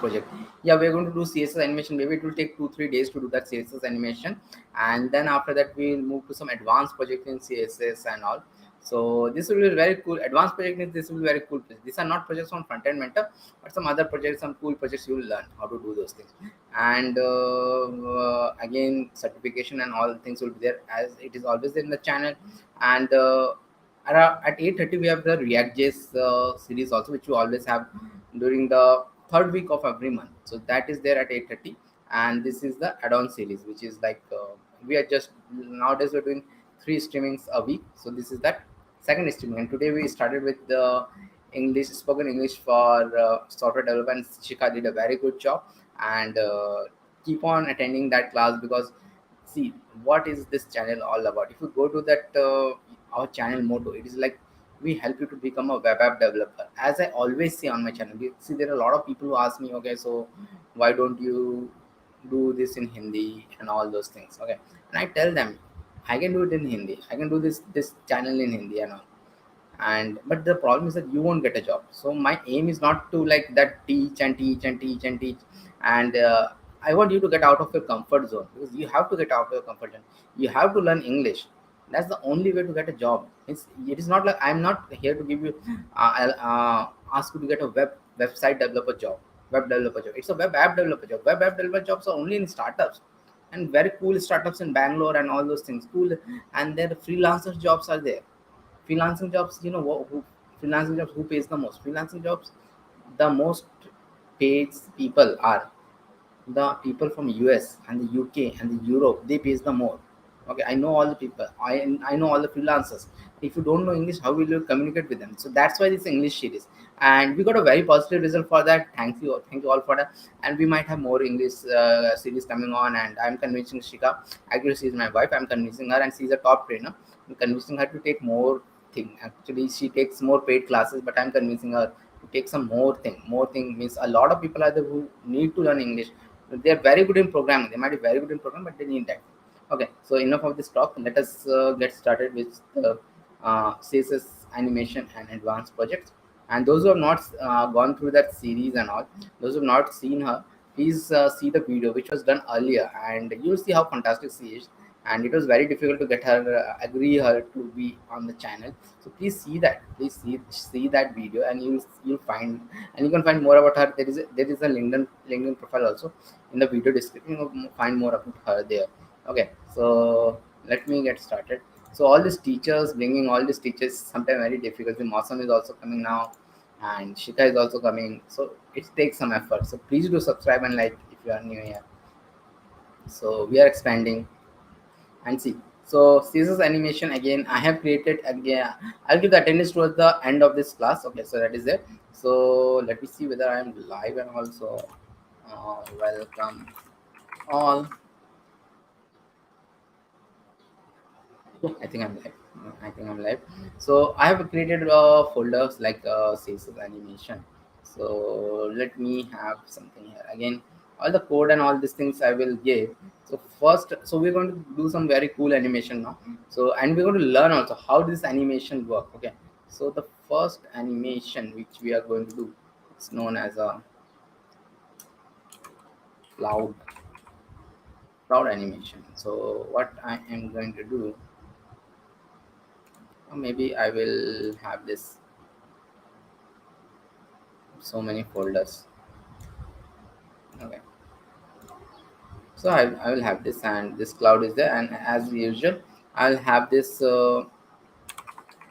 project. Yeah, we're going to do CSS animation. Maybe it will take 2-3 days to do that CSS animation, and then after that we'll move to some advanced project in CSS and all. So this will be very cool. Advanced project means this will be very cool. These are not projects on front end mentor, but some other projects, some cool projects you will learn how to do those things. And again, certification and all things will be there as it is always there in the channel. And at 8:30 we have the React.js series also, which we always have during the third week of every month. So that is there at 8:30, and this is the add-on series, which is like we are just nowadays we're doing 3 streamings a week. So this is that second streaming, and today we started with the English, spoken English for software development. Shika did a very good job, and keep on attending that class, because see what is this channel all about. If you go to that our channel motto, it is like we help you to become a web app developer. As I always say on my channel, see there are a lot of people who ask me, okay, so why don't you do this in Hindi and all those things, okay? And I tell them I can do it in Hindi, I can do this channel in Hindi and all. And but the problem is that you won't get a job. So my aim is not to like that teach and teach and teach and teach. And I want you to get out of your comfort zone, because you have to get out of your comfort zone. You have to learn English. That's the only way to get a job. It is not like I'm not here to give you I'll ask you to get a website developer job, web developer job. It's a web app developer job. Web app developer jobs are only in startups, and very cool startups in Bangalore and all those things, cool. And then freelancer jobs are there. Freelancing jobs, you know who freelancing jobs, who pays the most? Freelancing jobs, the most paid people are the people from US and the UK and the Europe. They pays the more. Okay, I know all the people. I know all the freelancers. If you don't know English, how will you communicate with them? So that's why this English series, and we got a very positive result for that. Thank you all for that. And we might have more English series coming on. And I'm convincing Shika. Actually, she's my wife. I'm convincing her, and she's a top trainer. I'm convincing her to take more thing. Actually, she takes more paid classes, but I'm convincing her to take some more thing. More thing means a lot of people are there who need to learn English. They are very good in programming. They might be very good in programming, but they need that. Okay, so enough of this talk. Let us get started with the CSS animation and advanced projects. And those who have not gone through that series and all, those who have not seen her, please see the video which was done earlier, and you'll see how fantastic she is. And it was very difficult to get her agree her to be on the channel. So please see that. Please see that video, and you'll find, and you can find more about her. There is a LinkedIn profile also in the video description. You'll find more about her there. Okay, so let me get started. So all these teachers, bringing all these teachers sometimes very difficult. Mawsam is also coming now, and Shika is also coming. So it takes some effort. So please do subscribe and like if you are new here. So we are expanding, and see. So CSS animation, again I have created. Again I'll give the attendance towards the end of this class. Okay, so that is it. So let me see whether I am live, and also welcome all. Yeah, I think I'm live. I think I'm live. So I have created folders like CSS animation. So let me have something here. Again, all the code and all these things I will give. So first, so we're going to do some very cool animation now. So, and we're going to learn also how this animation work. Okay. So the first animation which we are going to do, it's known as a cloud cloud animation. So what I am going to do, or maybe I will have this so many folders. Okay, so I will have this, and this cloud is there, and as usual I'll have this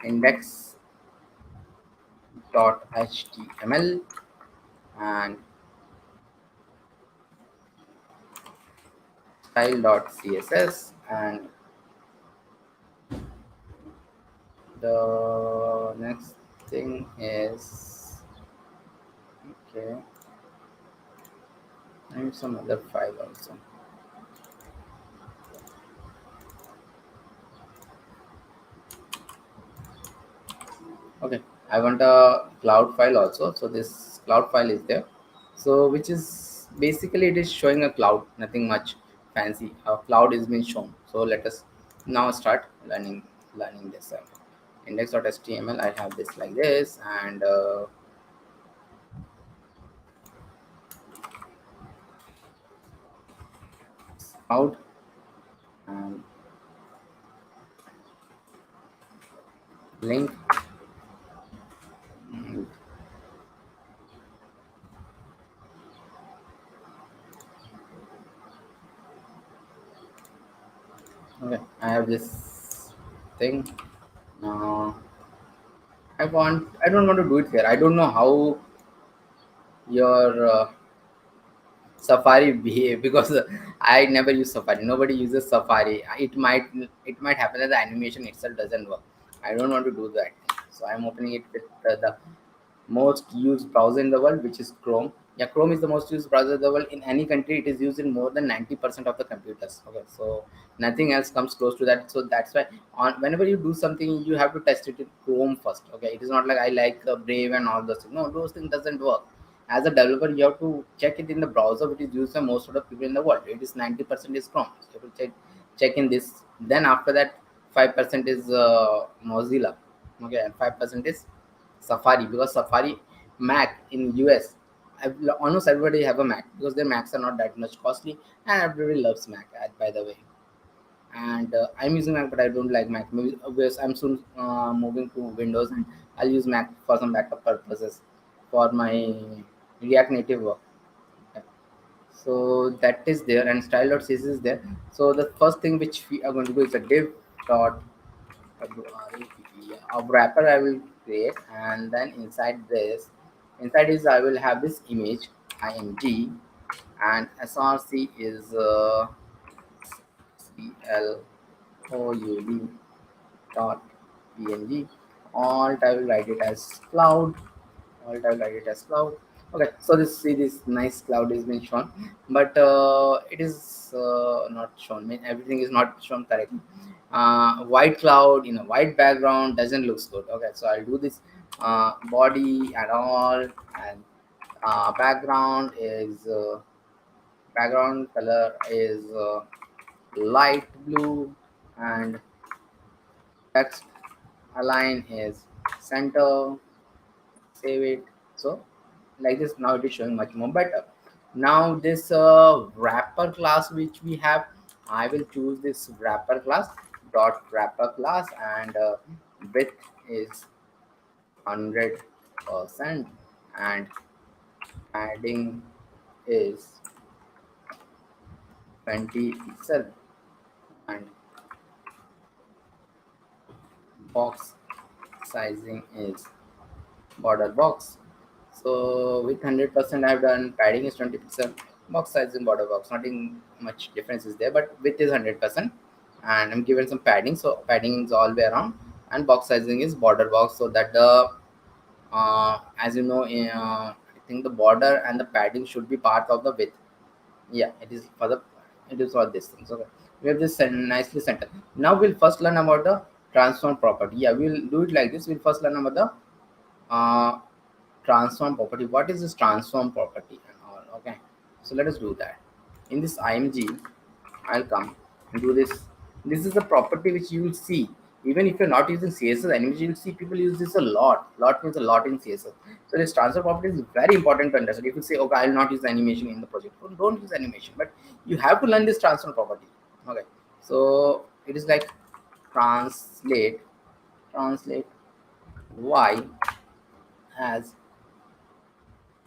index dot html and style dot css, and the next thing is, okay, and some other file also. Okay, I want a cloud file also. So this cloud file is there, so which is basically it is showing a cloud, nothing much fancy. A cloud is being shown. So let us now start learning this index.html. I have this like this, and cloud and link. Mm, okay, I have this thing. uh, I don't want to do it here. I don't know how your Safari behave because I never use Safari. Nobody uses Safari. It might happen that the animation itself doesn't work. I don't want to do that. So I'm opening it with the most used browser in the world, which is Chrome. Yeah, Chrome is the most used browser in the world. In any country, it is used in more than 90% of the computers. Okay, so nothing else comes close to that. So that's why on whenever you do something, you have to test it in Chrome first. Okay, it is not like I like Brave and all those things. No, those things doesn't work. As a developer, you have to check it in the browser which is used by most of the people in the world. It is 90% is Chrome. So you have to check in this. Then after that, 5% is Mozilla. Okay, and 5% is Safari, because Safari Mac in US, almost everybody have a Mac because their Macs are not that much costly, and everybody loves Mac. By the way, and I'm using Mac, but I don't like Mac. Maybe because I'm soon moving to Windows, and I'll use Mac for some backup purposes for my React Native work. Yeah. So that is there, and style.css is there. So the first thing which we are going to do is a div dot a wrapper I will create, and then inside is I will have this image img, and src is cloud dot png. Alt I will write it as cloud. Alt I will write it as cloud. Okay, so this nice cloud is being shown, but it is not shown. I mean, everything is not shown correctly. White cloud in a white background doesn't look good. Okay, so I'll do this body and all, and background color is light blue, and text align is center. Save it. So like this, now it is showing much more better. Now this wrapper class which we have, I will choose this wrapper class dot wrapper class, and width is 100%, and padding is 20 pixel, and box sizing is border box. So with 100% I've done, padding is 20 pixel, box size in border box, nothing much difference is there, but width is 100%, and I'm given some padding, so padding is all way around, and box sizing is border box, so that the as you know, I think the border and the padding should be part of the width. Yeah, it is for this thing. So okay, we have this nicely centered. Now we'll first learn about the transform property. Yeah, we'll do it like this. We'll first learn about the transform property. What is this transform property and all? Okay, so let us do that. In this img, I'll come and do this. This is a property which you will see even if you're not using css animation. You'll see people use this a lot means a lot in css. So this transfer property is very important to understand. If you say, okay, I'll not use animation in the project, don't use animation, but you have to learn this transfer property. Okay, so it is like translate y as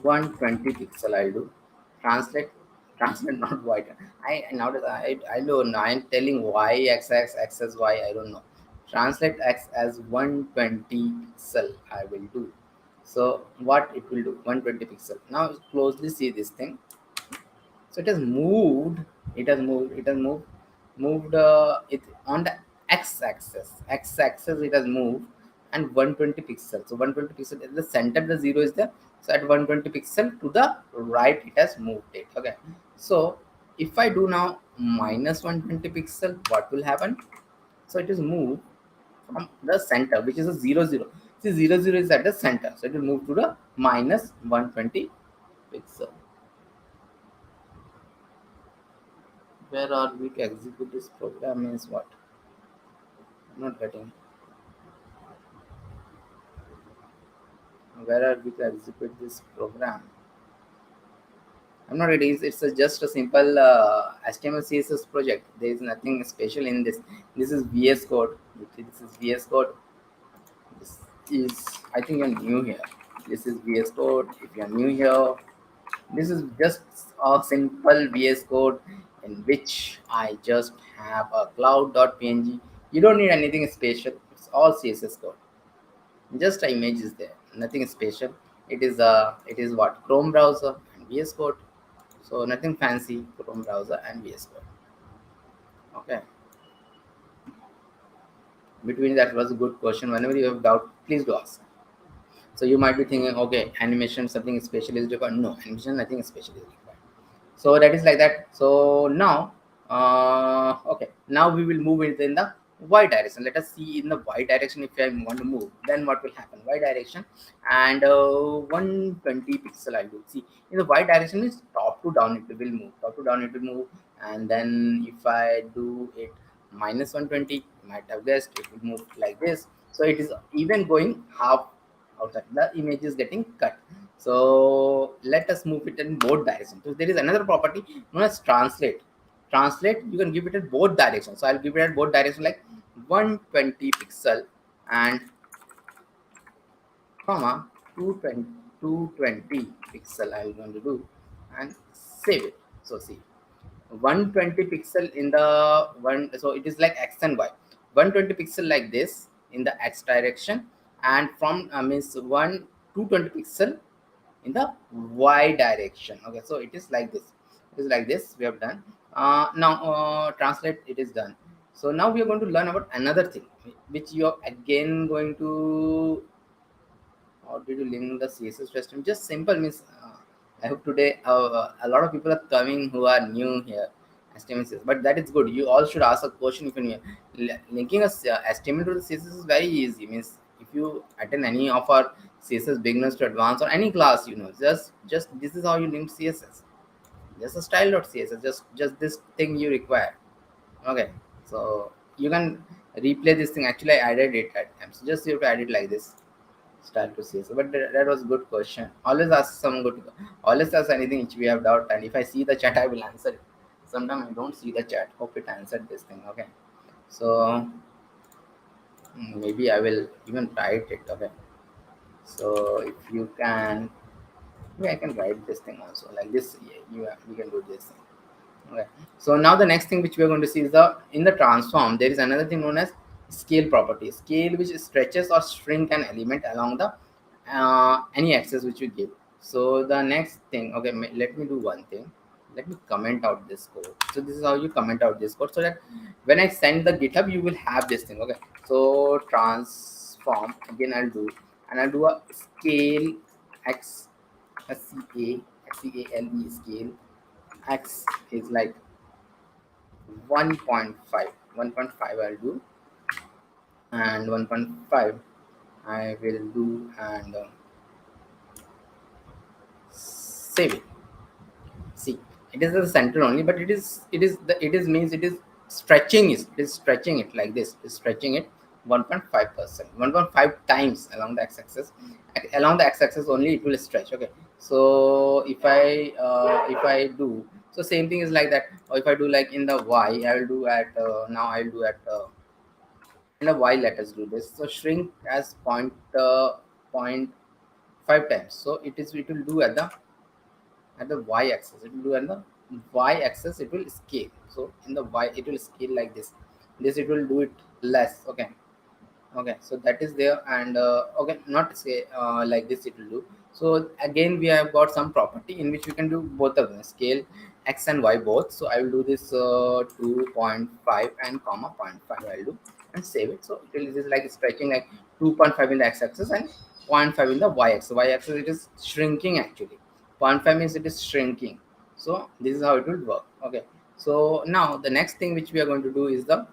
120 pixel. I'll do translate not white. I nowadays I don't know. I'm telling y x y. I don't know. Translate x as 120 pixel. I will do. So what it will do? 120 pixel. Now closely see this thing. So it has moved. Moved it on the x-axis. X-axis it has moved, and 120 pixels. So 120 pixel at the center, the zero is there. So at 120 pixel to the right, it has moved it. Okay. So if I do now minus 120 pixel, what will happen? So it is moved from the center, which is a 0 0. See, 0 0 is at the center, so it will move to the minus 120 pixel. Where are we to execute this program means what? I'm not getting. Where are we to execute this program? I'm not ready. Just a simple HTML CSS project. There is nothing special in this. This is VS Code. This is VS Code. This is, I think you're new here. This is VS Code. If you're new here, this is just a simple VS Code in which I just have a cloud.png. You don't need anything special. It's all CSS code. Just an image is there. Nothing special. It is what, Chrome browser and VS Code. So nothing fancy. Chrome browser and VS Code. Okay. Between that was a good question. Whenever you have doubt, please do ask. So you might be thinking, okay, animation something special is required. No, animation nothing special is required. So that is like that. So now, okay, now we will move it in the y direction. Let us see in the y direction. If I want to move, then what will happen? Y direction and 120 pixel. I will see in the y direction is top to down. It will move. Top to down it will move. And then if I do it minus 120, you might have guessed it will move like this. So it is even going half outside. The image is getting cut. So let us move it in both directions. So there is another property known as translate. Translate, you can give it in both directions. So I'll give it at both directions, like 120 pixel and comma 220 pixel. I'm going to do and save it. So see, 120 pixel in the one, so it is like x and y. 120 pixel like this in the x direction, and from means 220 pixel in the y direction. Okay, so it is like this. It is like this. We have done. Now translate. It is done. So now we are going to learn about another thing, which you are again going to. How did you link the CSS system? Just simple means. I hope today a lot of people are coming who are new here. HTML CSS, but that is good. You all should ask a question if you linking a HTML to the CSS is very easy. Means if you attend any of our CSS beginners to advanced or any class, just this is how you link CSS. Just a style.css. Just this thing you require. Okay, so you can replay this thing. Actually, I added it at times. Just you have to add it like this, style to CSS. But that was a good question. Always ask some good. Always ask anything which we have doubt, and if I see the chat, I will answer it. Sometimes I don't see the chat. Hope it answered this thing. Okay, so maybe I will even write it. Okay, so if you can, maybe I can write this thing also like this. Yeah, we can do this thing. Okay, so now the next thing which we are going to see is the in the transform there is another thing known as scale property. Scale which stretches or shrink an element along the any axis which you give. So the next thing, okay, let me do one thing. Let me comment out this code. So this is how you comment out this code, so that when I send the GitHub, you will have this thing. Okay, so transform again. I'll do a scale x, scale scale x is like 1.5. 1.5 I'll do, and 1.5 I will do, and save it. See, it is the center only, but it is stretching it like this. It's stretching it 1.5%, 1.5 times along the x-axis. Along the x-axis only it will stretch. Okay, so if I do, so same thing is like that. Or if I do like in the y, I will do at now I'll do at in the y. Let us do this. So shrink as point 5 times. So it will do at the y-axis. It will do at the y-axis. It will scale. So in the y, it will scale like this. This it will do it less. Okay. Okay, so that is there, and okay, not say like this it will do. So again we have got some property in which we can do both of them, scale x and y both. So I will do this 2.5 and comma 0.5 I'll do and save it. So it is like stretching like 2.5 in the x-axis and 0.5 in the y-axis. Y-axis it is shrinking actually. 0.5 means it is shrinking. So this is how it will work. Okay, so now the next thing which we are going to do is the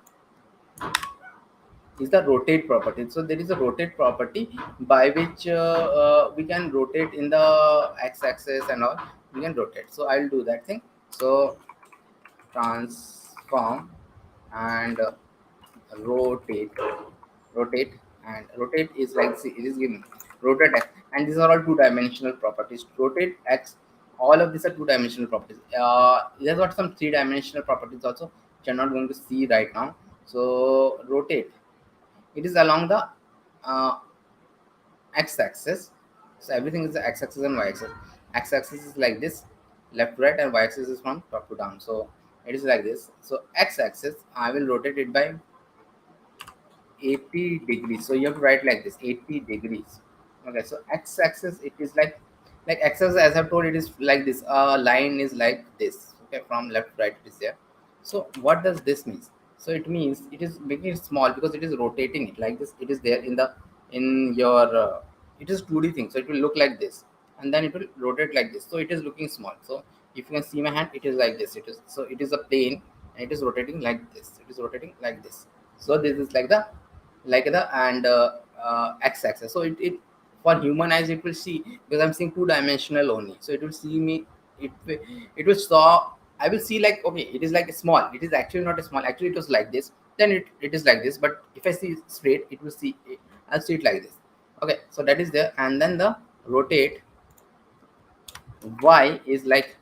rotate property. So there is a rotate property by which we can rotate in the x-axis and all. We can rotate. So I'll do that thing. So transform and rotate and rotate is like, see, it is given rotate x, and these are all two-dimensional properties. Rotate x all of these are two-dimensional properties. There's got some three-dimensional properties also, which I'm not going to see right now. So rotate, it is along the uh, x-axis. So everything is the x-axis and y-axis. X-axis is like this, left right, and y-axis is from top to down. So it is like this. So x-axis, I will rotate it by 80 degrees. So you have to write like this, 80 degrees. Okay, so x-axis, it is like x-axis, as I've told, it is like this. Line is like this. Okay, from left right it is there. So what does this mean? So it means it is making it small because it is rotating it like this. It is there in your it is 2D thing. So it will look like this, and then it will rotate like this. So it is looking small. So if you can see my hand, it is like this. It is, so it is a plane, and it is rotating like this. It is rotating like this. So this is like the and x-axis. So it for human eyes it will see, because I'm seeing two-dimensional only. So it will see me, it will saw, I will see like, okay, it is like small. It is actually not a small. Actually it was like this. Then it is like this. But if I see straight, it will see, I'll see it like this. Okay, so that is there. And then the rotate y is like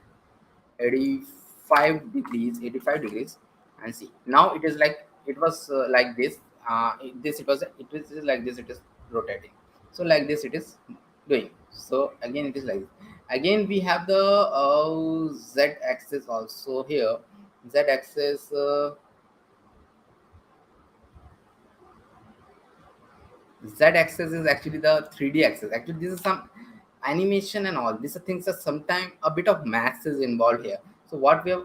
85 degrees, 85 degrees. And see, now it is like, it was like this. This, it is like this, it is rotating. So like this it is doing. So again it is like this. Again we have the z axis also here. Z axis, z axis is actually the 3D axis. Actually this is some animation and all these are things that sometimes a bit of maths is involved here. So what we have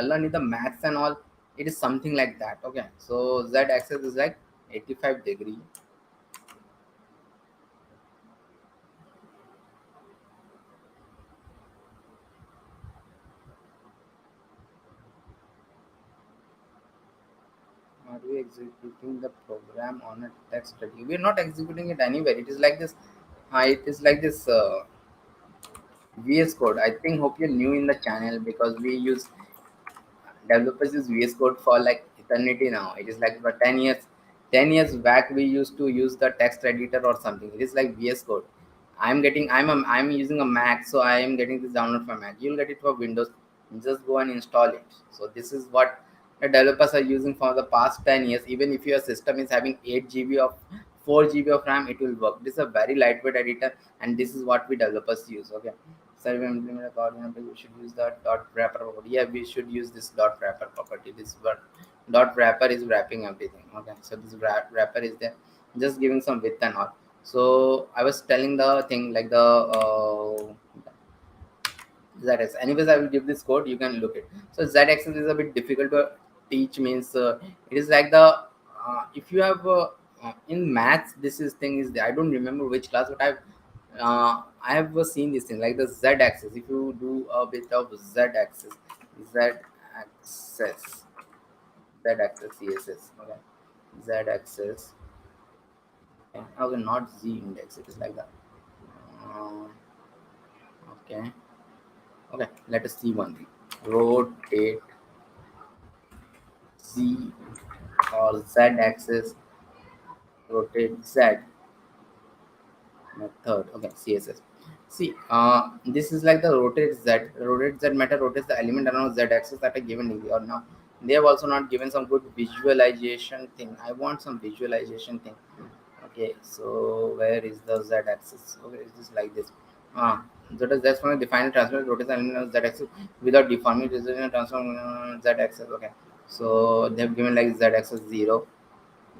learned in the maths and all, it is something like that. Okay, so z axis is like 85 degree. Are we executing the program on a text study? We are not executing it anywhere. It is like this. It is like this VS Code. I think hope you're new in the channel, because we use developers use VS Code for like eternity now. It is like for 10 years. 10 years back we used to use the text editor or something. It is like VS Code. I'm using a Mac, so I am getting this download for Mac. You'll get it for Windows. Just go and install it. So this is what the developers are using for the past 10 years. Even if your system is having 8 GB of 4 GB of RAM, it will work. This is a very lightweight editor, and this is what we developers use. Okay. So if we implement a coordinate, we should use the dot wrapper property. Yeah, we should use this dot wrapper property. This what dot wrapper is wrapping everything. Okay, so this wrapper is there, just giving some width and all. So I was telling the thing like the z-axis. Anyways, I will give this code. You can look it. So z-axis is a bit difficult to teach. Means it is like the if you have in maths, this is thing is there. I don't remember which class, but I have seen this thing like the z-axis. If you do a bit of z-axis, z-axis, z-axis, CSS. Okay, z-axis. Okay, not z index. It is like that. Uh, okay. Okay, let us see one thing. Rotate z or z axis, rotate z method. Okay, CSS. See, this is like the rotate z. Rotate z method rotates the element around z axis at a given degree. Or now they have also not given some good visualization thing. I want some visualization thing. Okay, so where is the z axis? Okay, it's just like this. So does that's going to define the transform rotates the element of z axis without deforming it, transform z axis. Okay, so they have given like z axis 0.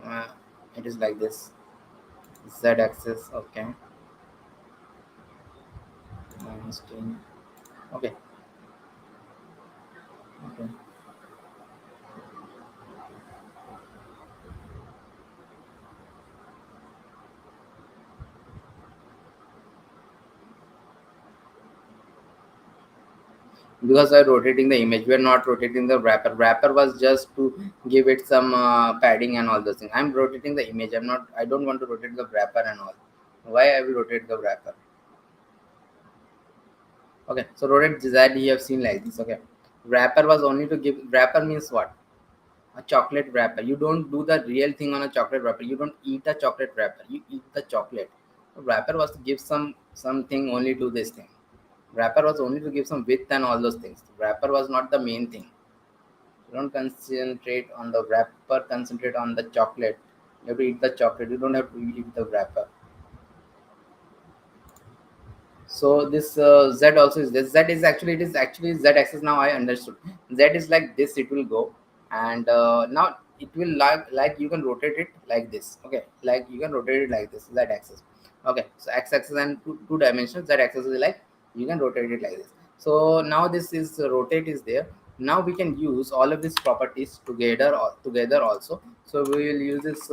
Uh, it is like this. Z axis. Okay, -10. Okay, okay. Because we're rotating the image, we're not rotating the wrapper was just to give it some padding and all those things. I'm rotating the image. I don't want to rotate the wrapper and all. Why I will rotate the wrapper? Okay, so rotate z, you have seen like this. Okay, wrapper was only to give, wrapper means what? A chocolate wrapper. You don't do the real thing on a chocolate wrapper. You don't eat a chocolate wrapper, you eat the chocolate. The wrapper was to give something only to this thing. Wrapper was only to give some width and all those things. Wrapper was not the main thing. You don't concentrate on the wrapper, concentrate on the chocolate. You have to eat the chocolate, you don't have to eat the wrapper. So this z also is this. Z is actually, it is actually z axis. Now I understood. Z is like this. It will go, and now it will like you can rotate it like this. Okay, like you can rotate it like this. Z axis. Okay, so x axis and two dimensions. Z axis is like you can rotate it like this. So now this is rotate is there. Now we can use all of these properties together also. So we will use this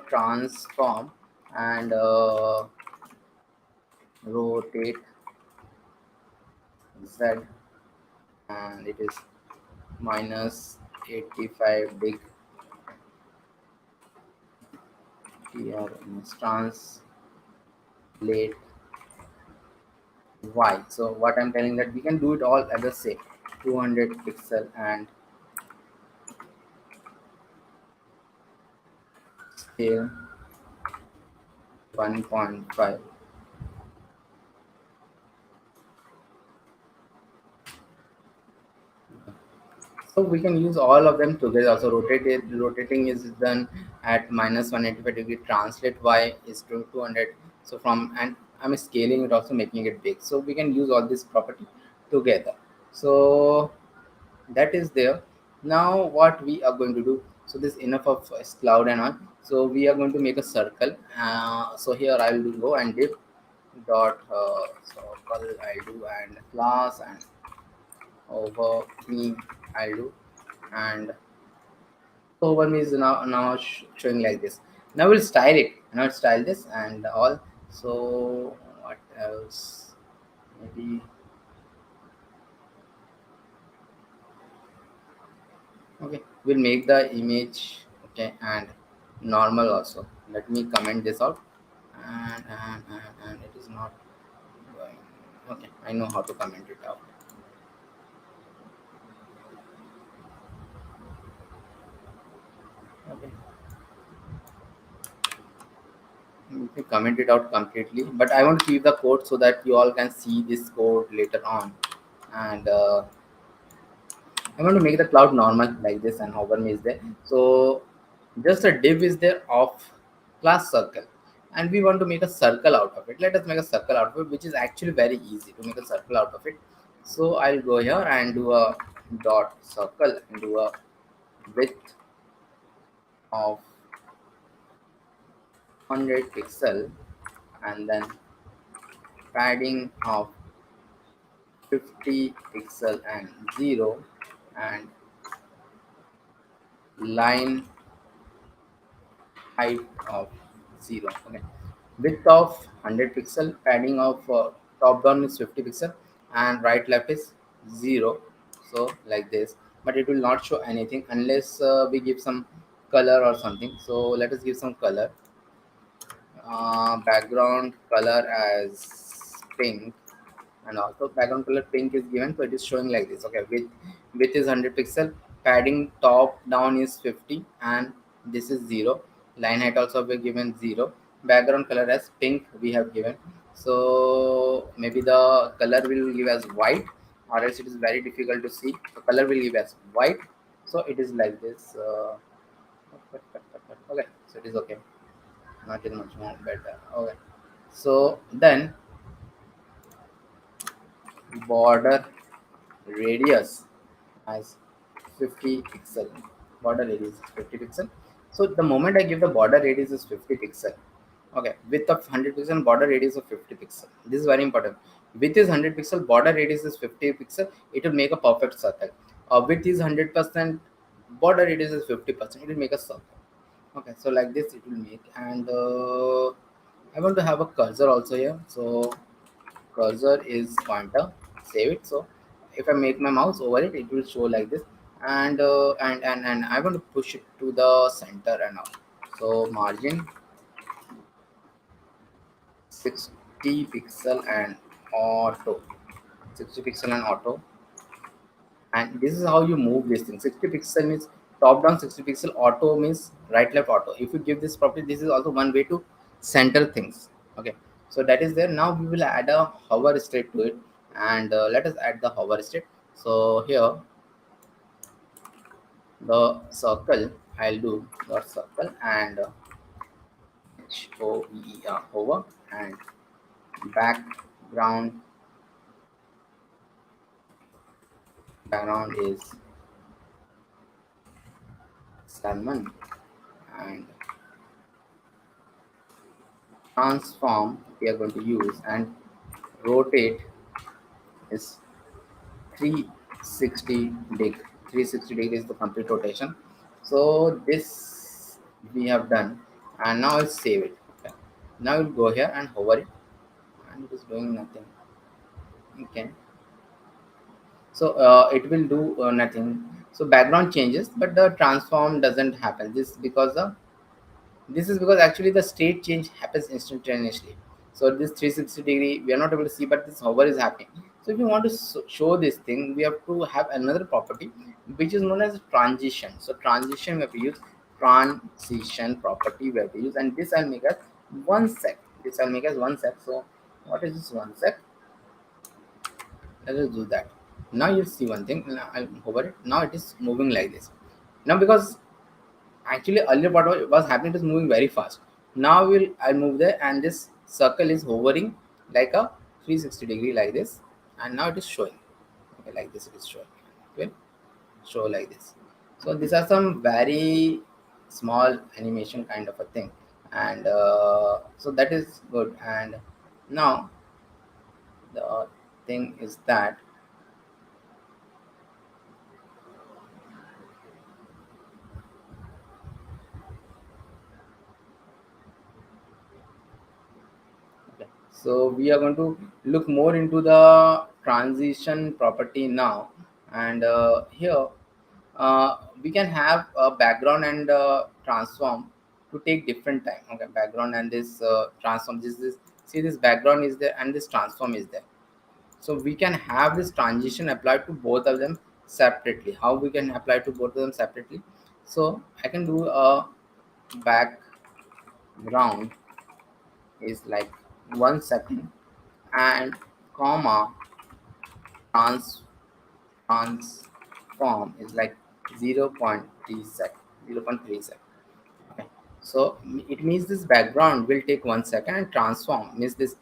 transform and rotate z, and it is minus 85 big here translate y. So what I'm telling that we can do it all at the same 200 pixel and scale 1.5. So we can use all of them together. So rotating is done at minus 185 degree. Translate y is to 200. So from, and I'm scaling it also, making it big. So we can use all this property together. So that is there. Now what we are going to do, so this enough of cloud and all. So we are going to make a circle. So here I will go and div dot circle I'll do, and class, and over me I'll do, and over me is now showing like this. Now we'll style it. Now style this and all. So what else? Maybe okay. We'll make the image okay and normal also. Let me comment this out, and it is not going. Okay, I know how to comment it out. Okay. You can comment it out completely, but I want to keep the code so that you all can see this code later on. And I want to make the cloud normal like this, and hover me is there. So just a div is there of class circle, and we want to make a circle out of it. Let us make a circle out of it, which is actually very easy to make a circle out of it. So I'll go here and do a dot circle and do a width of 100 pixel, and then padding of 50 pixel and 0, and line height of 0. Okay, width of 100 pixel, padding of top down is 50 pixel, and right left is 0. So like this, but it will not show anything unless we give some color or something. So let us give some color. Background color as pink, and also background color pink is given, so it is showing like this. Okay, width is 100 pixel, padding top down is 50, and this is 0. Line height also we given 0. Background color as pink we have given. So maybe the color will give as white, or else it is very difficult to see. The color will give as white, so it is like this. Okay, so it is okay, not in much more better. Okay, so then border radius as 50 pixel. Border radius is 50 pixel. So the moment I give the border radius is 50 pixel. Okay, width of 100 pixel, border radius of 50 pixel. This is very important. Width is 100 pixel, border radius is 50 pixel. It will make a perfect circle. Width is 100%, border radius is 50%. It will make a circle. Okay, so like this it will make, and I want to have a cursor also here. So cursor is pointer, save it. So if I make my mouse over it, it will show like this, and and I want to push it to the center and all. So margin 60 pixel and auto, 60 pixel and auto. And this is how you move this thing. 60 pixel means top down, 60 pixel auto means right left auto. If you give this property, this is also one way to center things. Okay, so that is there. Now we will add a hover strip to it, and let us add the hover state. So here the circle, I'll do dot circle and hover, and background is salmon, and transform we are going to use, and rotate is 360 degree. 360 degree is the complete rotation. So this we have done, and now I'll save it. Okay. Now we'll go here and hover it, and it is doing nothing. Okay. So it will do nothing. So background changes, but the transform doesn't happen. This is because actually the state change happens instantaneously. So this 360 degree we are not able to see, but this hover is happening. So if you want to show this thing, we have to have another property which is known as transition. So transition we have to use, transition property we have to use, and this I'll make as 1 sec. This I'll make as 1 sec. So what is this 1 sec? Let us do that. Now you'll see one thing. Now I'll hover it. Now it is moving like this. Now because actually earlier what was happening, it is moving very fast. Now I'll move there, and this circle is hovering like a 360 degree like this, and now it is showing. Okay, like this it is showing. Okay, show like this. So these are some very small animation kind of a thing, and so that is good. And now the thing is that okay, so we are going to look more into the transition property now, and here we can have a background and transform to take different time. Okay, background and this transform. This see, this background is there and this transform is there. So we can have this transition applied to both of them separately. How we can apply to both of them separately? So I can do a background is like 1 second, and comma trans transform is like 0.3 sec, 0.3 sec. Okay. So it means this background will take 1 second, and transform means this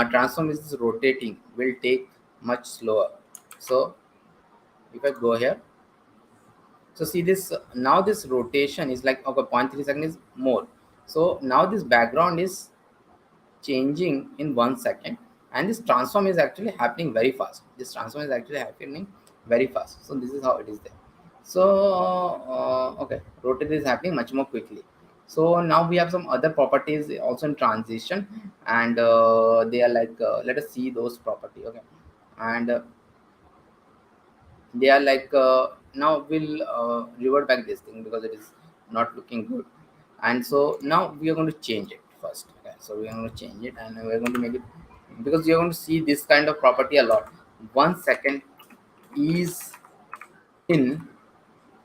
transform is this rotating will take much slower. So if I go here, so see this now this rotation is like, okay, 0.3 second is more. So now this background is changing in 1 second, and this transform is actually happening very fast. This transform is actually happening very fast. So this is how it is there. So okay, rotate is happening much more quickly. So now we have some other properties also in transition, and they are like let us see those property. Okay, and they are like now we'll revert back this thing because it is not looking good. And so now we are going to change it first. Okay, so we are going to change it, and we're going to make it, because you're going to see this kind of property a lot. 1 second is in,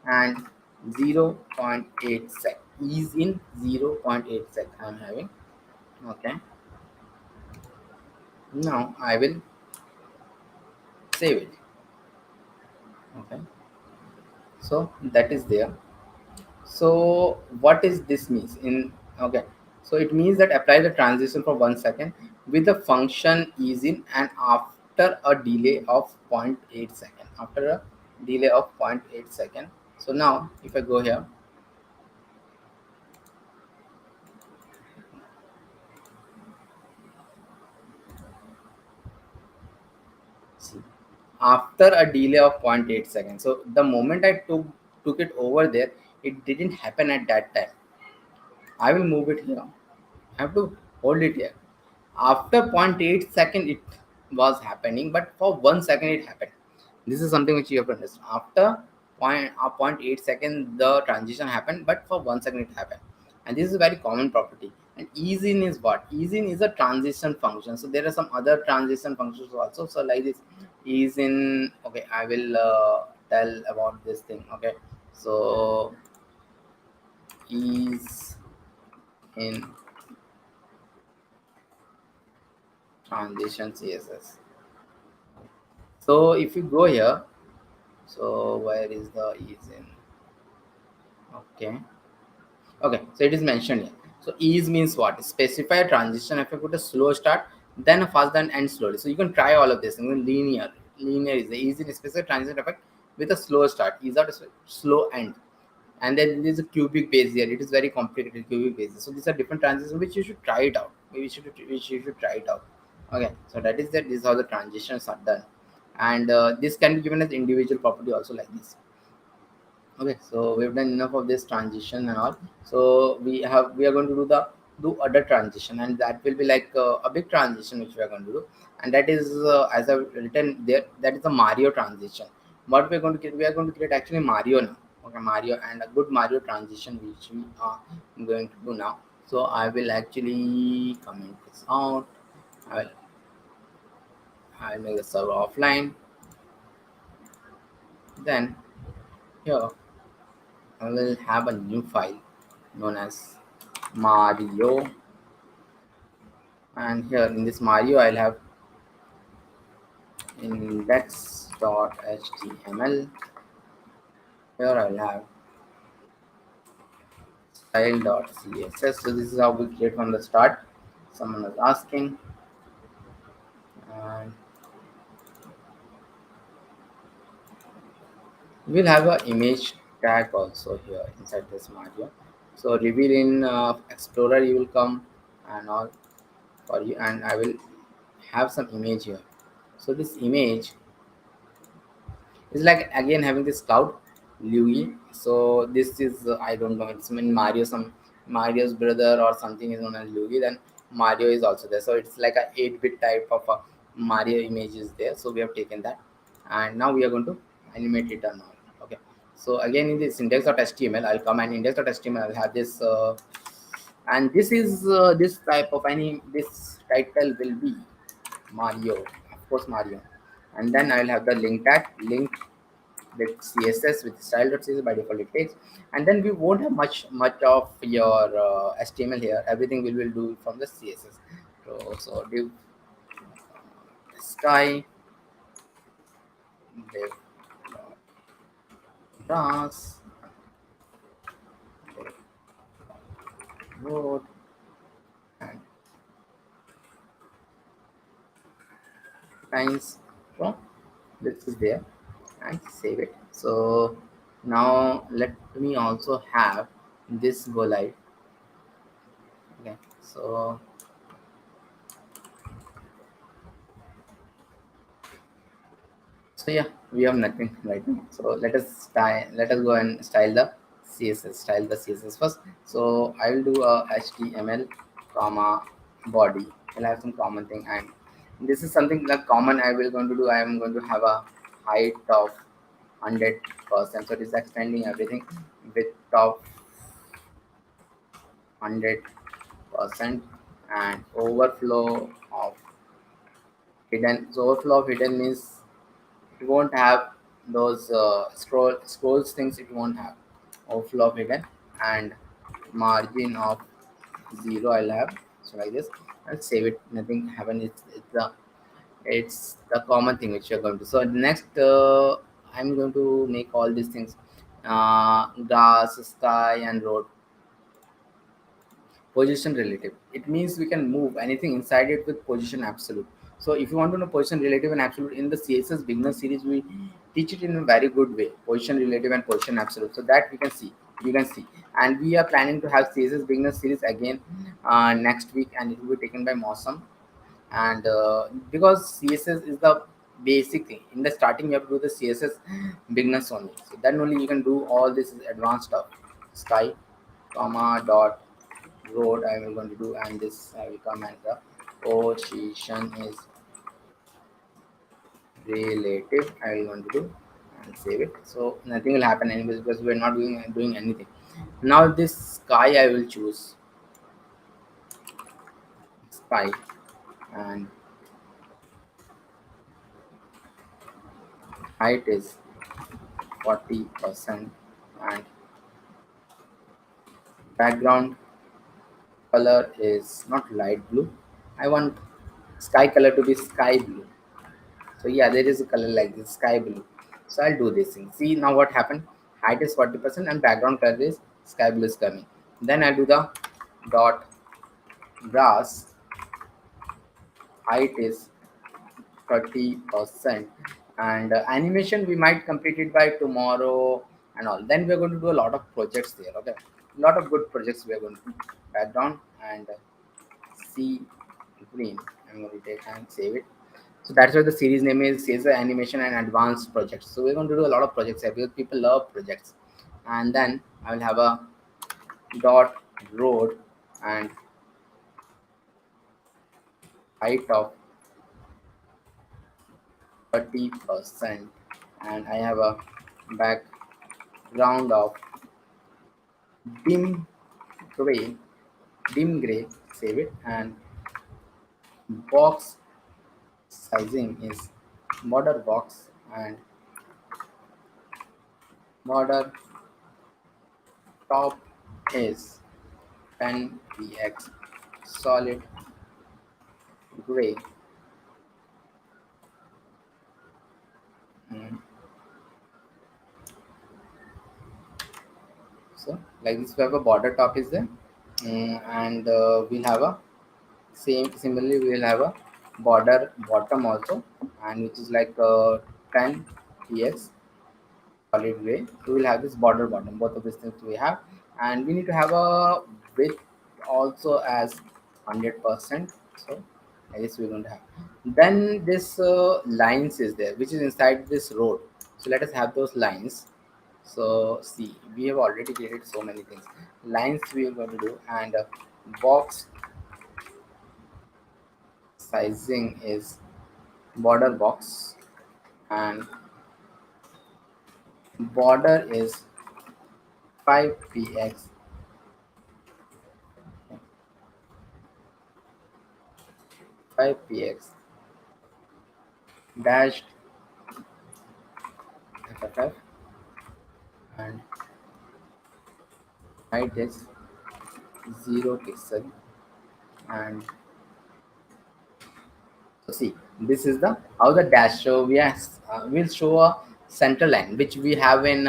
and 0.8 sec is in, 0.8 sec I'm having. Okay, now I will save it. Okay, so that is there. So what is this means in, okay, so it means that apply the transition for 1 second with the function is in, and after a delay of zero point 0.8 second, after a delay of 0.8 second. So now if I go here, see, after a delay of zero point 0.8 seconds. So the moment I took it over there, it didn't happen at that time. I will move it here. I have to hold it here. After zero point 0.8 second, it was happening, but for 1 second, it happened. This is something which you have to understand. After point, 0.8 second, the transition happened, but for 1 second, it happened. And this is a very common property. And ease in is what? Ease in is a transition function. So there are some other transition functions also. So like this, ease in. Okay, I will tell about this thing. Okay, so ease in transition CSS. So if you go here, so where is the ease in? Okay. Okay, so it is mentioned here. So ease means what? Specify a transition. If I put a slow start, then a fast, then end slowly. So you can try all of this. And then linear. Linear is the ease in specific transition effect with a slow start. Ease out a slow end. And then there's a cubic base here. It is very complicated cubic bases. So these are different transitions which you should try it out. Maybe you should try it out. Okay, so that is that. This is how the transitions are done, and this can be given as individual property also like this. Okay, so we've done enough of this transition and all. So we are going to do other transition, and that will be like a big transition which we are going to do, and that is as I've written there, that is the Mario transition. What we're going to create, we are going to create actually Mario now. Okay, Mario, and a good Mario transition which we are going to do now. So I will actually comment this out. i will I'll make the server offline. Then here I will have a new file known as Mario, and here in this Mario I'll have index.html. Here I'll have style.css. So this is how we create from the start. Someone was asking, and we'll have an image tag also here inside this Mario. So reveal in Explorer you will come and all for you, and I will have some image here. So this image it's like again having this cloud, Louis. So this is I don't know. It's in Mario. Some Mario's brother or something is known as Louis. Then Mario is also there. So it's like a 8-bit type of a Mario image is there. So we have taken that, and now we are going to animate it or not. Okay. So again in this index.html, I'll come and index.html. I'll have this, and this is this type of any this title will be Mario, of course Mario, and then I'll have the link tag link with CSS with style.css by default it takes, and then we won't have much of your HTML here. Everything we will do from the CSS. So div sky, div grass, div road, and lines. So this is there, and save it. So now let me also have this go live. Okay, so yeah, we have nothing right now. So let us go and style the CSS. Style the CSS first. So I will do a HTML comma body. I'll have some common thing, and this is something like common I will going to do. I am going to have a height of 100%. So it is extending everything, width of 100%, and overflow of hidden. So overflow of hidden means it won't have those scrolls things. It won't have overflow of hidden, and margin of 0 I'll have. So like this, I'll save it. Nothing happen. It's the common thing which you're going to. So next I'm going to make all these things, grass, sky, and road. Position relative, it means we can move anything inside it with position absolute. So if you want to know position relative and absolute in the CSS beginner series, we teach it in a very good way, position relative and position absolute, so that we can see, you can see. And we are planning to have CSS beginner series again next week, and it will be taken by Mosam. And because CSS is the basic thing, in the starting you have to do the CSS beginners only, so then only you can do all this advanced stuff. Sky comma dot road I will going to do, and this I will come, and the position is relative I will going to do, and save it. So nothing will happen anyways because we're not doing anything. Now this sky I will choose sky, and height is 40%, and background color is not light blue. I want sky color to be sky blue. So yeah, there is a color like this, sky blue. So I'll do this thing. See now what happened. Height is 40% and background color is sky blue is coming. Then I'll do the dot brass. Height is 30%, and animation we might complete it by tomorrow and all. Then we're going to do a lot of projects there. Okay, a lot of good projects we are going to do. Background and see green. I'm going to take and save it. So that's why the series name is CSS Animation and Advanced Projects. So we're going to do a lot of projects here because people love projects. And then I will have a dot road and height of 30%, and I have a background of dim gray, dim gray, save it, and box sizing is border box and border top is 10px solid gray. Mm. So like this we have a border top is there. And we'll have a similarly we'll have a border bottom also, and which is like 10px solid gray. So we'll have this border bottom, both of these things we have, and we need to have a width also as 100%. So I guess we're going to have. Then this lines is there, which is inside this road. So let us have those lines. So see, we have already created so many things. Lines we are going to do, and box sizing is border box, and border is 5px 5px dashed FFF, and height is 0 pixel. And so see, this is the how the dash show. We will show a center line which we have in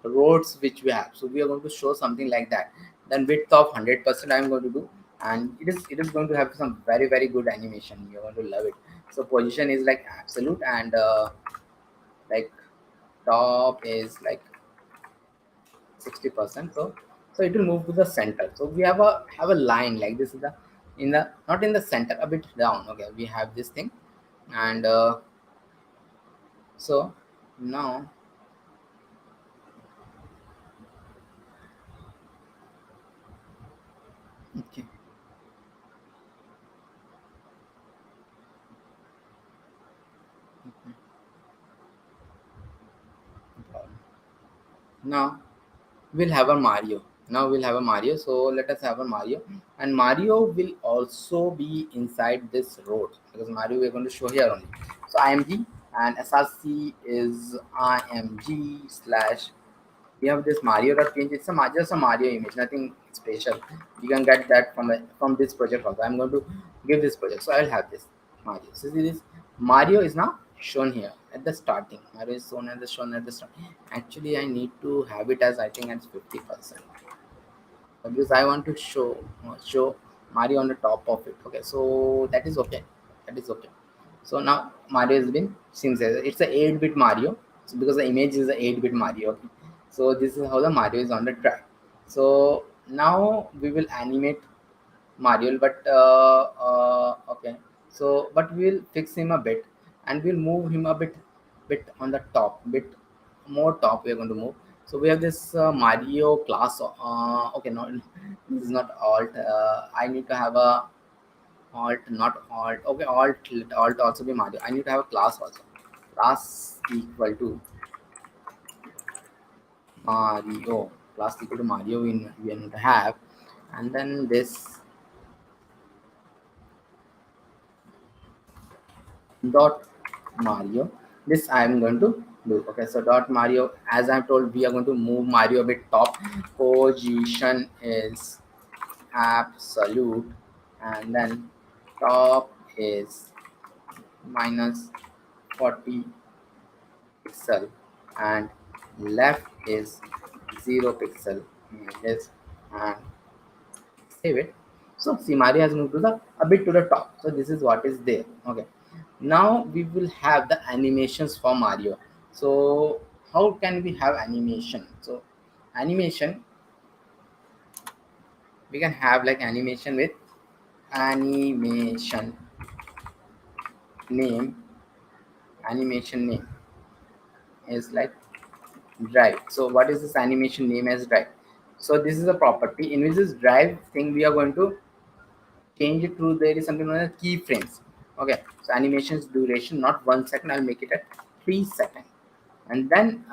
roads which we have. So we are going to show something like that. Then width of 100% I'm going to do, and it is going to have some very good animation. You're going to love it. So position is like absolute, and like top is like 60%. So it will move to the center. So we have a line like this is the in the not in the center, a bit down. Okay, we have this thing, and so now okay, now we'll have a Mario. Now we'll have a Mario. So let us have a Mario, and Mario will also be inside this road because Mario we're going to show here only. So IMG and SRC is IMG slash. We have this Mario.png. It's just a Mario image, nothing special. You can get that from this project also. I'm going to give this project, so I'll have this Mario. So see this Mario is now shown here at the starting. Mario is shown at the start. Actually, I need to have it as I think as 50% because I want to show Mario on the top of it. Okay, so that is okay. That is okay. So now Mario has been seems as it's a 8-bit Mario. So because the image is a 8-bit Mario. Okay. So this is how the Mario is on the track. So now we will animate Mario, but okay. So but we'll fix him a bit, and we'll move him a bit on the top, bit more top. We're going to move. So we have this Mario class. Okay, no, this is not alt. I need to have a alt, not alt. Okay, alt also be Mario. I need to have a class also. Class equal to Mario. Class equal to Mario. We need to have, and then this dot Mario. This I am going to do. Okay, so dot Mario. As I've told, we are going to move Mario a bit top. Position is absolute, and then top is minus 40 pixel and left is 0 pixel. Yes, and save it. So see, Mario has moved to the a bit to the top. So this is what is there. Okay. Now we will have the animations for Mario. So how can we have animation? So animation, we can have like animation with animation name. Animation name is like drive. So what is this animation name as drive? So this is a property in which this drive thing we are going to change it to, there is something known as keyframes. Okay, so animation's duration not 1 second, I'll make it at 3 seconds. And then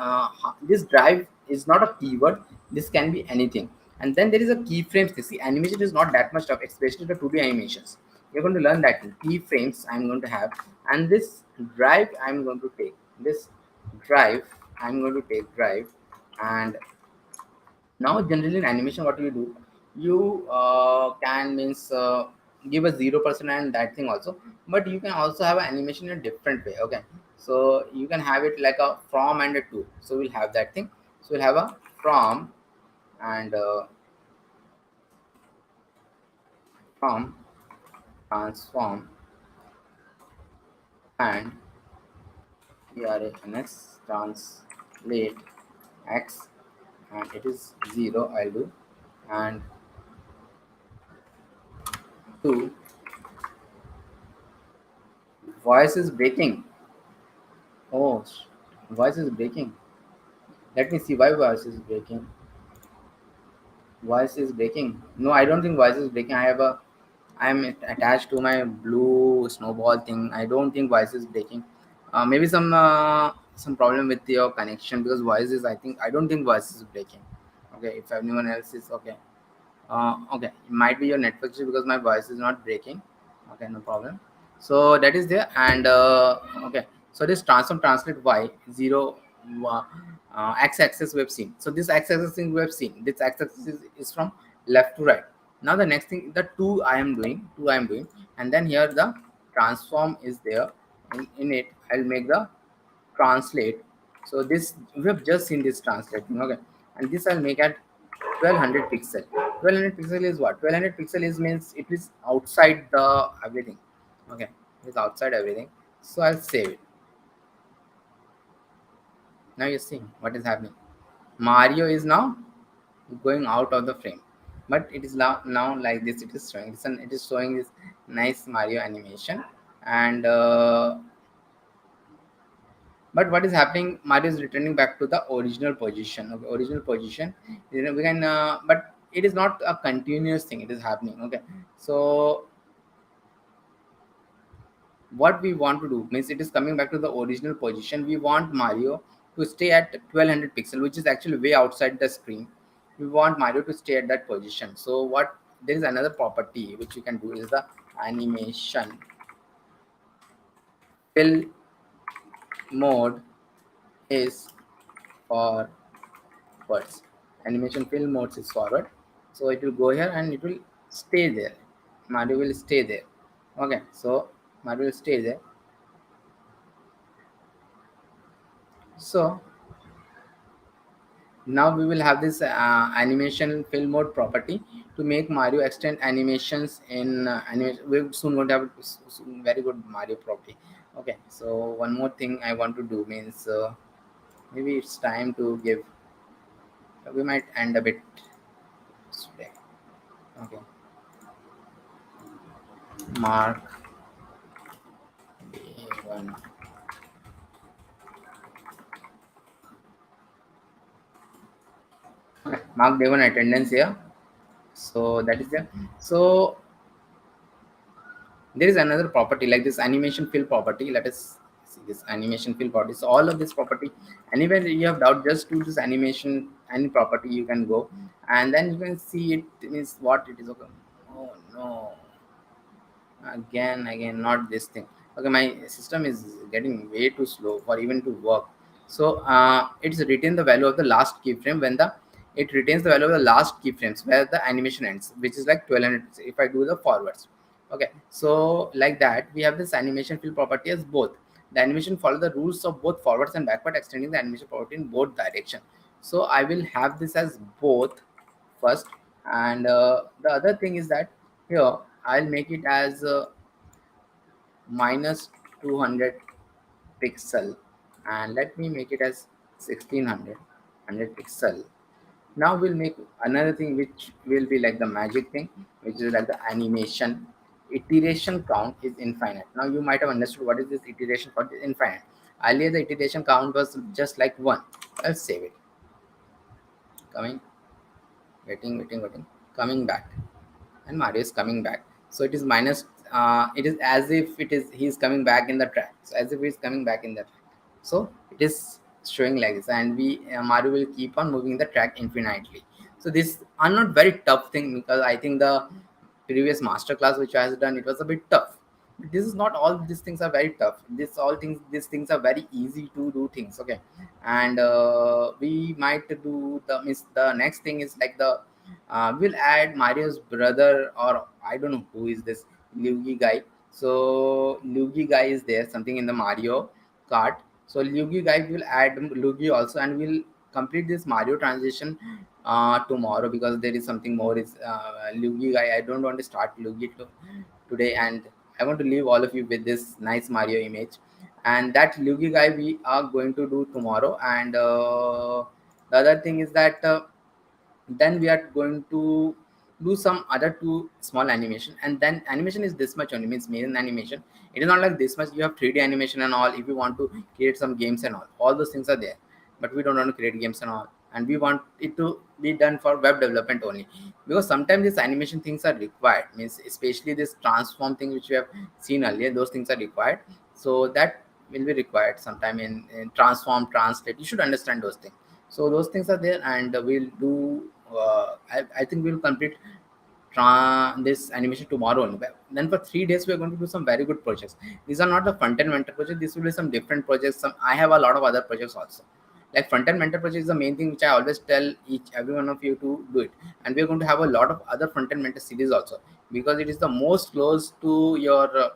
this drive is not a keyword, this can be anything. And then there is a keyframes. You see, animation is not that much tough, especially the 2D animations. You're going to learn that keyframes I'm going to have, and this drive I'm going to take this drive I'm going to take drive. And now generally in animation what you do, you can means give a 0% and that thing also, but you can also have an animation in a different way. Okay, so you can have it like a from and a to. So we'll have that thing. So we'll have a from and from transform and trans translate x, and it is 0 I'll do, and to voice is breaking. Oh, voice is breaking. Let me see why voice is breaking. Voice is breaking. No, I don't think voice is breaking. I'm attached to my blue snowball thing. I don't think voice is breaking. Maybe some problem with your connection, because voice is, I don't think voice is breaking. Okay, if anyone else is okay. Okay, it might be your network issue because my voice is not breaking. Okay, no problem. So that is there. And okay, so this transform translate y 0 x-axis we've seen. So this x-axis thing we've seen, this x-axis is from left to right. Now the next thing, the two I am doing, and then here the transform is there. In it I'll make the translate. So this we have just seen this translating. Okay, and this I'll make at 1200 pixel. 1200 pixel is what? 1200 pixel is means it is outside the everything. Okay, it is outside everything. So I'll save it. Now you're seeing what is happening. Mario is now going out of the frame, but it is now like this. It is showing. It is showing this nice Mario animation, and but what is happening? Mario is returning back to the original position. Okay, original position. You know, we can, but it is not a continuous thing. It is happening. Okay, so what we want to do means it is coming back to the original position. We want Mario to stay at 1200 pixel, which is actually way outside the screen. We want Mario to stay at that position. So what, there is another property which you can do is the animation fill mode is forwards. Animation fill mode is forward. So it will go here and it will stay there. Mario will stay there. Okay, so Mario will stay there. So now we will have this animation fill mode property to make Mario extend animations in animation. We're soon going to have very good Mario property. Okay, so one more thing I want to do means maybe it's time to give, we might end a bit today. Okay, mark one. Okay, mark day one attendance here. So that is there. So there is another property like this animation fill property. Let us see this animation fill property. So all of this property, anywhere you have doubt, just do this animation any property, you can go and then you can see it is what it is. Okay, oh no, again not this thing. Okay, my system is getting way too slow for even to work. So it's retain the value of the last keyframe when the, it retains the value of the last keyframes where the animation ends, which is like 1200 if I do the forwards. Okay, so like that we have this animation fill property as both. The animation follow the rules of both forwards and backward, extending the animation forward in both direction. So I will have this as both first, and the other thing is that here I'll make it as minus 200 pixel, and let me make it as 1600 pixel. Now we'll make another thing which will be like the magic thing, which is like the animation iteration count is infinite. Now you might have understood what is this iteration count is infinite. Earlier the iteration count was just like one. I'll save it. Coming, waiting, coming back, and Mario is coming back. So it is minus. It is as if it is he is coming back in the track. So as if he is coming back in the track. So it is showing like this, and we Mario will keep on moving the track infinitely. So this are not very tough thing, because I think the previous masterclass which I has done, it was a bit tough. This is not all these things are very tough. These things are very easy to do things. Okay, and we might do the next thing is like the we'll add Mario's brother, or I don't know who is this Luigi guy. So Luigi guy is there something in the Mario Kart. So Luigi guy will add Luigi also, and we'll complete this Mario transition tomorrow, because there is something more is Luigi guy. I don't want to start Luigi today, and I want to leave all of you with this nice Mario image, and that Luigi guy we are going to do tomorrow. And the other thing is that then we are going to do some other two small animation, and then animation is this much only, means main animation. It is not like this much. You have 3D animation and all. If you want to create some games and all those things are there, but we don't want to create games and all, and we want it to be done for web development only, because sometimes these animation things are required, means especially this transform thing which we have seen earlier, those things are required. So that will be required sometime in transform, translate. You should understand those things. So those things are there, and we'll do I think we'll complete this animation tomorrow only. But then for 3 days we are going to do some very good projects. These are not the front end mentor project. This will be some different projects. Some I have a lot of other projects also. Like front end mentor project is the main thing which I always tell every one of you to do it. And we are going to have a lot of other front end mentor series also, because it is the most close to your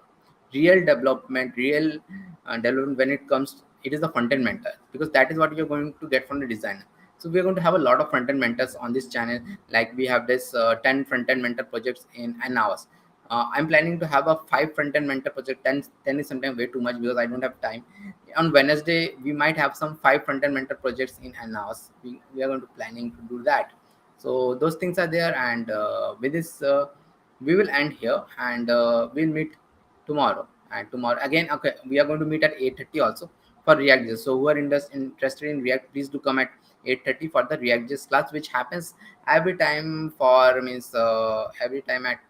real development, real development when it comes. It is the front end mentor, because that is what you're going to get from the designer. So we're going to have a lot of front end mentors on this channel. Like we have this 10 front end mentor projects in an hours. I'm planning to have a 5 front end mentor project. 10 is sometimes way too much, because I don't have time. On Wednesday we might have some 5 front end mentor projects in an hours. We are going to planning to do that. So those things are there, and with this we will end here, and we'll meet tomorrow. And tomorrow again, okay, we are going to meet at 8:30 also for React.js. So who are interested in React, please do come at 8:30 for the React.js class, which happens every time for means every time at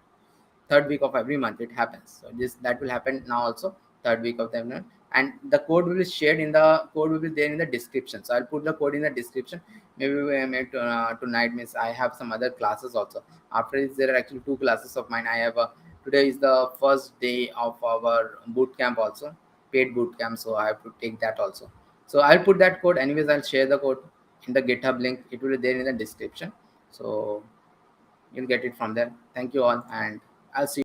third week of every month it happens. So this that will happen now also, third week of the month. And the code will be shared in the code will be there in the description. So I'll put the code in the description. Maybe we make tonight, means I have some other classes also. After this there are actually 2 classes of mine. I have today is the first day of our boot camp also, paid boot camp, so I have to take that also. So I'll put that code anyways. I'll share the code in the GitHub link. It will be there in the description, so you'll get it from there. Thank you all, and I'll see you